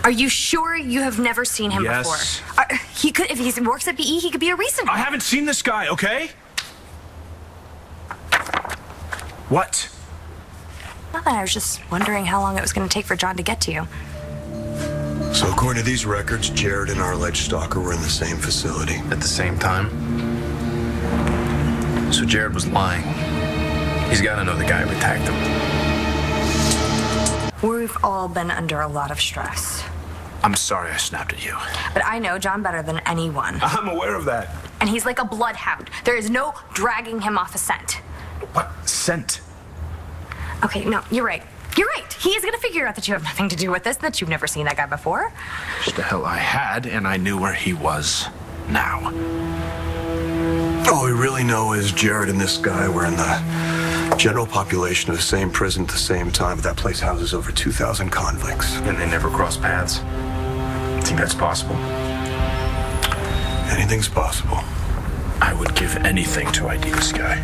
Are you sure you have never seen him before? He could, if he works at BE, he could be a recent. I haven't seen this guy, okay? What? Nothing, I was just wondering how long it was going to take for John to get to you. So according to these records, Jared and our alleged stalker were in the same facility. At the same time? So Jared was lying. He's got to know the guy who attacked him. We've all been under a lot of stress. I'm sorry I snapped at you. But I know John better than anyone. I'm aware of that. And he's like a bloodhound. There is no dragging him off a scent. What scent? Okay, no, you're right. You're right. He's gonna figure out that you have nothing to do with this, that you've never seen that guy before. Just the hell I had, and I knew where he was now. All we really know is Jared and this guy were in the general population of the same prison at the same time, but that place houses over 2,000 convicts. And they never crossed paths. Think that's possible? Anything's possible. I would give anything to ID this guy.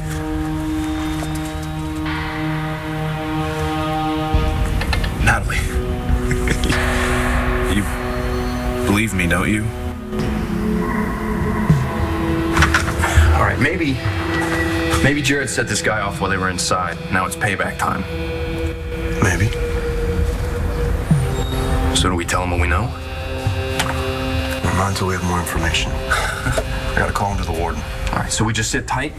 Natalie. You believe me, don't you? All right, maybe Jared set this guy off while they were inside. Now it's payback time. Maybe. So do we tell him what we know? Not until we have more information. I gotta call him to the warden. All right, so we just sit tight?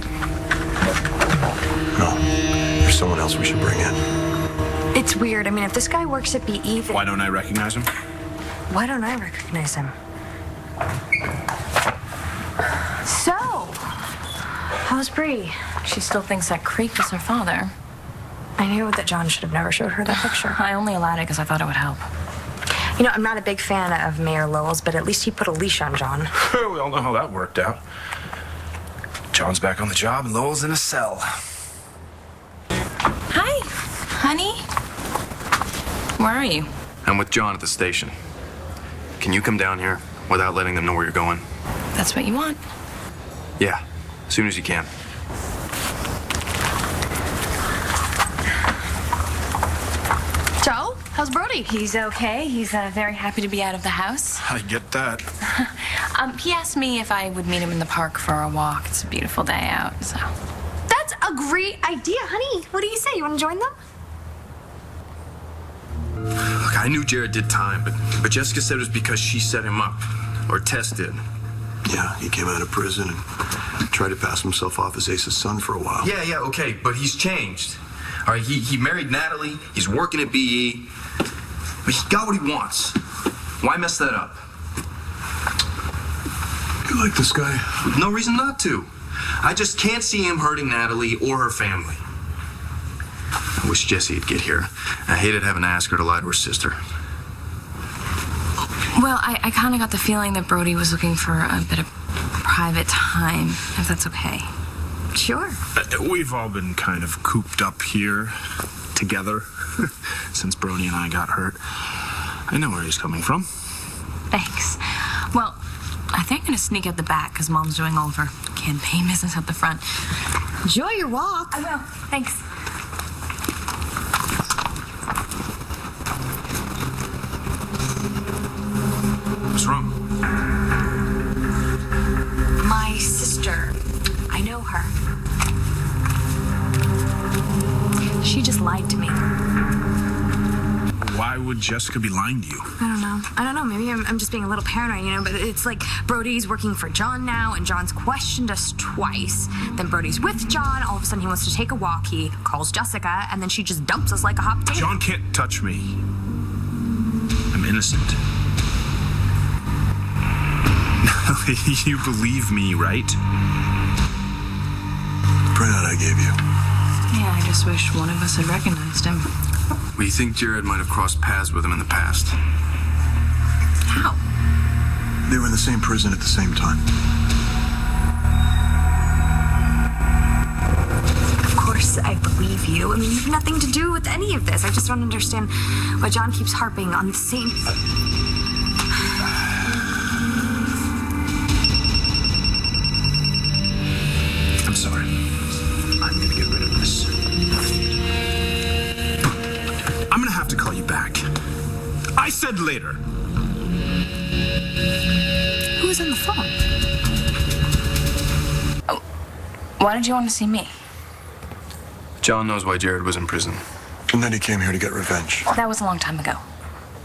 No. There's someone else we should bring in. It's weird. I mean, if this guy works at BE, then... Why don't I recognize him? Why don't I recognize him? So, how's Bree? She still thinks that Creek was her father. I knew that John should have never showed her that picture. I only allowed it because I thought it would help. You know, I'm not a big fan of Mayor Lowell's, but at least he put a leash on John. We all know how that worked out. John's back on the job and Lowell's in a cell. Hi, honey. Where are you? I'm with John at the station. Can you come down here without letting them know where you're going? That's what you want. Yeah, as soon as you can. Joe, how's Brody? He's okay. He's very happy to be out of the house. I get that. He asked me if I would meet him in the park for a walk. It's a beautiful day out, so. That's a great idea, honey. What do you say? You want to join them? Look, I knew Jared did time, but Jessica said it was because she set him up. Or Tess did. Yeah, he came out of prison and tried to pass himself off as Ace's son for a while. Yeah, okay, but he's changed. All right, he married Natalie. He's working at BE. But he got what he wants. Why mess that up? You like this guy? No reason not to. I just can't see him hurting Natalie or her family. I wish Jesse'd get here. I hated having to ask her to lie to her sister. Well, I kind of got the feeling that Brody was looking for a bit of private time, if that's okay. Sure. We've all been kind of cooped up here together since Brody and I got hurt. I know where he's coming from. Thanks. Well, I think I'm going to sneak out the back because Mom's doing all of her campaign business at the front. Enjoy your walk. I will. Thanks. What's wrong? My sister. I know her. She just lied to me. Why would Jessica be lying to you? I don't know. Maybe I'm just being a little paranoid, you know, but it's like Brody's working for John now, and John's questioned us twice. Then Brody's with John. All of a sudden, he wants to take a walk. He calls Jessica, and then she just dumps us like a hot potato. John can't touch me. I'm innocent. You believe me, right? The printout I gave you. Yeah, I just wish one of us had recognized him. We think Jared might have crossed paths with him in the past. How? They were in the same prison at the same time. Of course, I believe you. I mean, you have nothing to do with any of this. I just don't understand why John keeps harping on the same... I'm sorry. I'm gonna get rid of this. I'm gonna have to call you back. I said later. Who was on the phone? Oh, why did you want to see me? John knows why Jared was in prison. And then he came here to get revenge. That was a long time ago.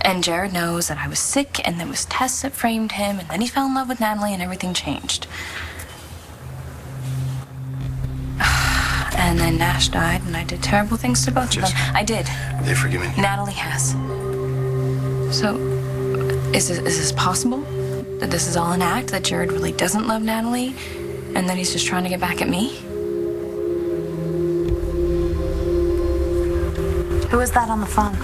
And Jared knows that I was sick, and there was tests that framed him, and then he fell in love with Natalie, and everything changed. And then Nash died, and I did terrible things to both of them. I did. They've forgiven you. Natalie has. So, is this possible? That this is all an act? That Jared really doesn't love Natalie? And that he's just trying to get back at me? Who was that on the phone?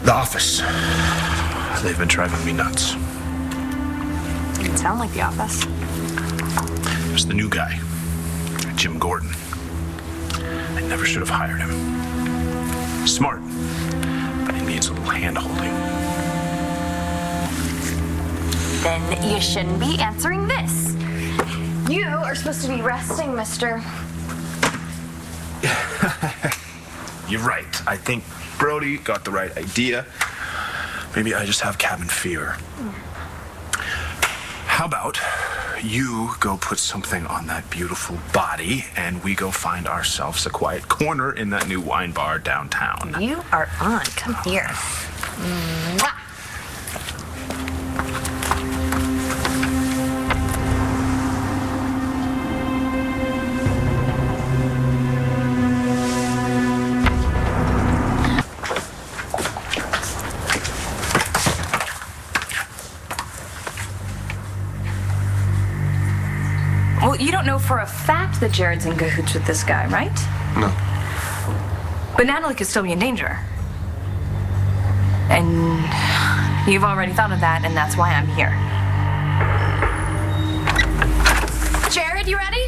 The office. They've been driving me nuts. Didn't sound like the office. It was the new guy, Jim Gordon. I never should have hired him. Smart, but he needs a little hand-holding. Then you shouldn't be answering this. You are supposed to be resting, mister. You're right. I think Brody got the right idea. Maybe I just have cabin fever. How about you go put something on that beautiful body and we go find ourselves a quiet corner in that new wine bar downtown? You are on. Come here. Mwah. Well, you don't know for a fact that Jared's in cahoots with this guy, right? No. But Natalie could still be in danger. And you've already thought of that, and that's why I'm here. Jared, you ready?